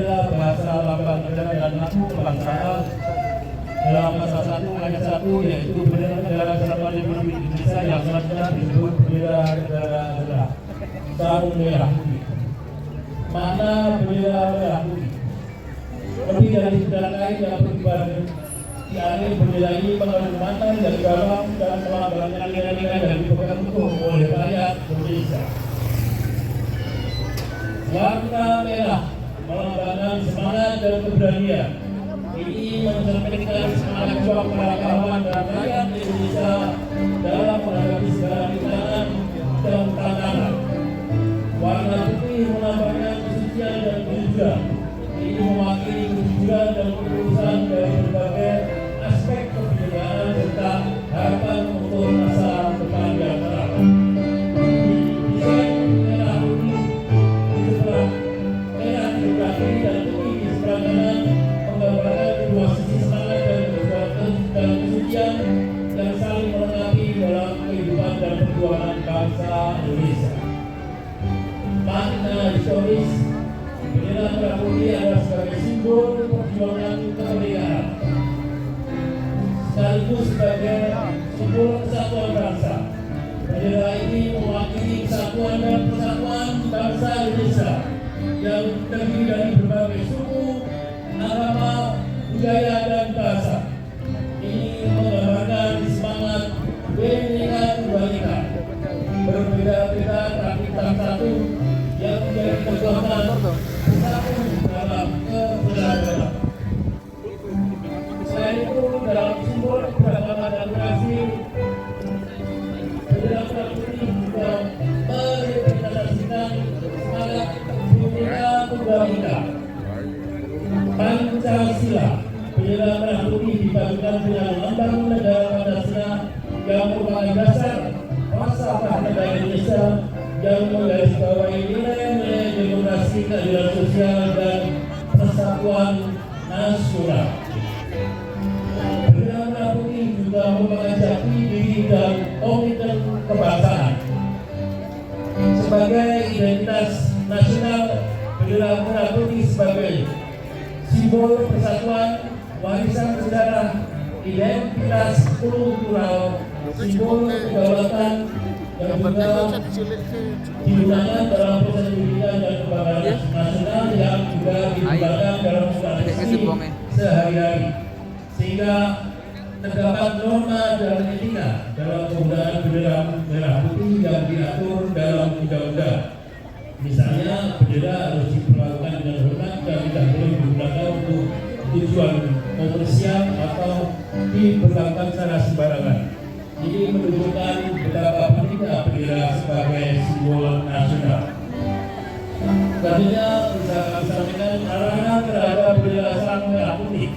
bendera, bahasa lambang negara dan lagu kebangsaan dalam pasal 1 ayat 1 yaitu bendera negara Kesatuan Republik Indonesia yang selanjutnya disebut bendera negara adalah sarung merah putih. Makna bendera merah putih lebih dari bendera lain yang berkibar di akhir bendera ini mengandung makna dari dalam dan melambangkan nilai-nilai yang dipegang teguh oleh rakyat Indonesia. Warna merah melambangkan semangat dan keberanian. Ini mencerminkan semangat juang para kawan dan rakyat Indonesia dalam menghadapi segala rintangan dan tantangan. Warna putih melambangkan kesucian dan kejujuran. Ini mewakili kejujuran dan ketulusan dari berbagai aspek kebinekaan serta harapan untuk masa depan yang cerah. Desain merah putih di sebelah merah di sebelah kiri dan putih di sebelah kanan menggambarkan kedua sisi semangat dan kejujuran dan kesucian yang saling melengkapi dalam kehidupan dan perjuangan bangsa Indonesia. Makna historis bendera merah putih adalah sebagai simbol perjuangan kemerdekaan, sekaligus sebagai simbol kesatuan bangsa. Bendera ini mewakili kesatuan dan persatuan bangsa Indonesia yang terdiri dari berbagai suku, agama, budaya, dan bahasa. Ini menggambarkan semangat Bhinneka Tunggal Ika, berbeda-beda tapi tak satu, yang menjadi kekuatan bersatu dalam keberagaman. Selain itu, dalam simbol keberagaman dan kasih, bendera merah putih juga merepresentasikan semangat Bhinneka Tunggal Ika. Pancasila, bendera merah putih dipadukan dengan lambang negara Pancasila yang merupakan dasar falsafah negara Indonesia yang menggarisbawahi nilai-nilai demokrasi, keadilan sosial, dan persatuan nasional. Bendera merah putih juga merupakan jati diri dan komitmen kebangsaan. Sebagai identitas nasional, bendera merah putih sebagai simbol persatuan, warisan sejarah, identitas kultural, simbol kedaulatan, yang juga digunakan dalam proses pendidikan dan kebanggaan nasional yang juga digunakan dalam sehari-hari, sehingga terdapat norma dan etika dalam penggunaan bendera merah putih yang diatur dalam undang-undang. Misalnya, bendera harus diperlakukan dengan hormat dan tidak boleh digunakan untuk tujuan komersial atau diperlakukan secara sembarangan. Ini menunjukkan betapa pentingnya bendera sebagai simbol nasional. Selanjutnya bisa kami sampaikan arahan terhadap bendera sarung merah putih.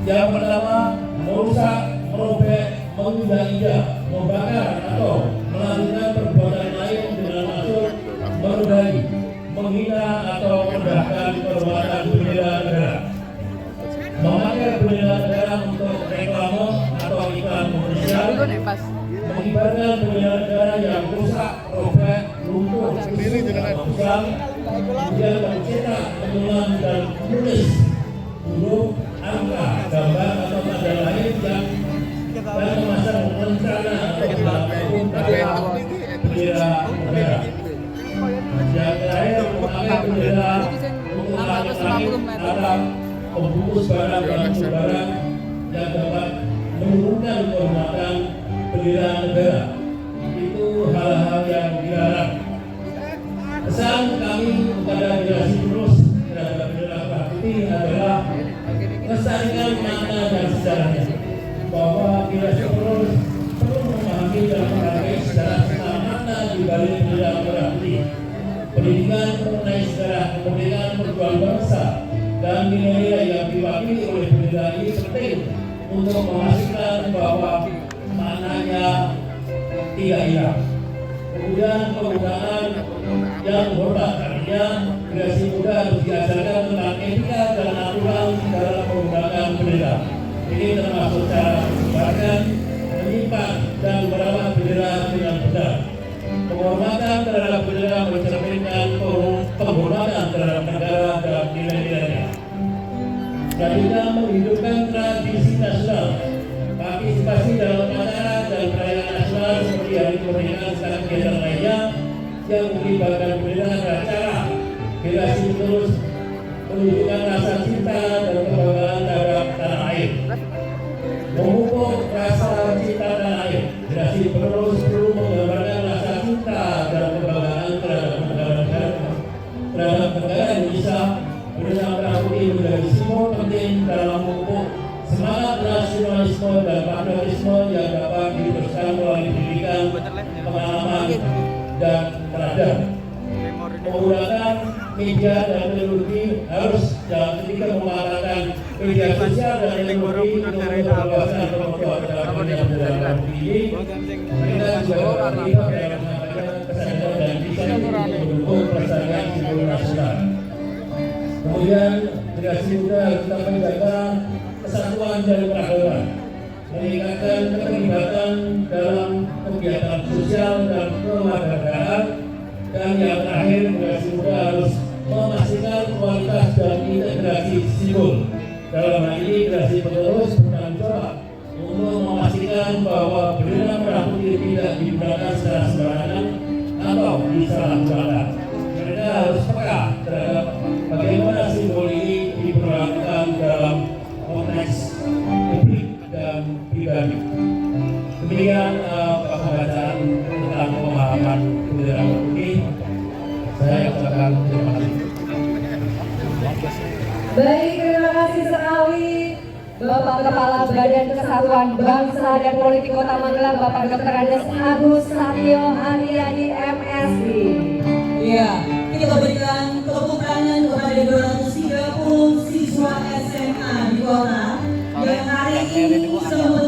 Yang pertama, merusak, merobek, menginjak-injak, membakar atau melakukan perbuatan lain dengan maksud menodai, menghina atau merendahkan kehormatan bendera negara. Memakai bendera negara untuk reklame atau iklan komersial, mengibarkan bendera negara yang rusak, robek, runtuh, kusam, kemudian mencetak, menulang dan menulis huruf, angka, gambar atau tanda lain yang dan memasang rencana atau melakukan bendera negara. Yang terakhir, memakai bendera untuk langit-langit atau membungkus barang-barang yang dapat menurunkan kehormatan bendera negara. Itu hal-hal yang dilarang. Pesan kami kepada generasi penerus terhadap bendera merah putih adalah lestarikan makna dan sejarahnya, bahwa generasi penerus perlu memahami dan menghargai sejarah serta makna di balik bendera merah putih. Pendidikan mengenai sejarah kemerdekaan perjuangan bangsa dan nilai-nilai yang diwakili oleh bendera ini penting untuk memastikan bahwa maknanya tidak hilang. Kemudian penggunaan yang hormat, artinya generasi muda harus diajarkan tentang etika dan aturan dalam penggunaan bendera. Ini termasuk cara menyebarkan, menyimpan, dan merawat bendera dengan benar. Penghormatan terhadap bendera mencerminkan penghormatan terhadap negara dan nilai Selanjutnya menghidupkan tradisi nasional, partisipasi dalam acara dan perayaan nasional seperti hari kemerdekaan dan kegiatan lainnya yang melibatkan pemerintah dan acara generasi terus menunjukkan rasa cinta dan kebanggaan terhadap tanah air. Memupuk rasa cinta tanah air, generasi penerus perlu menggambarkan rasa cinta dan kebanggaan terhadap negara Indonesia. Bendera merah putih menjadi simbol penting dalam memupuk semangat nasionalisme dan patriotisme yang dapat diteruskan melalui pendidikan, pengalaman, dan peradaban. Menggunakan media dan teknologi harus dalam ketika memanfaatkan media sosial dan teknologi untuk memperluaskan kemampuan dalam bendera putih. Kita juga terlibat dalam menyampaikan kesadaran dan desain untuk mendukung persaingan simbol nasional. Kemudian generasi muda harus tetap menjaga kesatuan dan peradaban, meningkatkan keterlibatan dalam kegiatan sosial dan kewarganegaraan, dan yang terakhir generasi muda harus memastikan kualitas dan integrasi simbol. Dalam hal ini generasi penerus bertanggung jawab untuk memastikan bahwa bendera merah putih tidak digunakan secara sembarangan atau disalahgunakan. Mereka harus peka terhadap bagaimana simbol ini diperlakukan dalam konteks publik dan pribadi. Demikian pembacaan tentang pemahaman bendera putih. Saya ucapkan terima kasih. Baik, terima kasih sekali Bapak Kepala Badan Kesatuan Bangsa dan Politik Kota Magelang, Bapak Dr. Andes Agus Satyo Haryadi MSI. Ya, kita berikan tepuk tangan kepada 230 siswa SMA di kota yang hari ini semua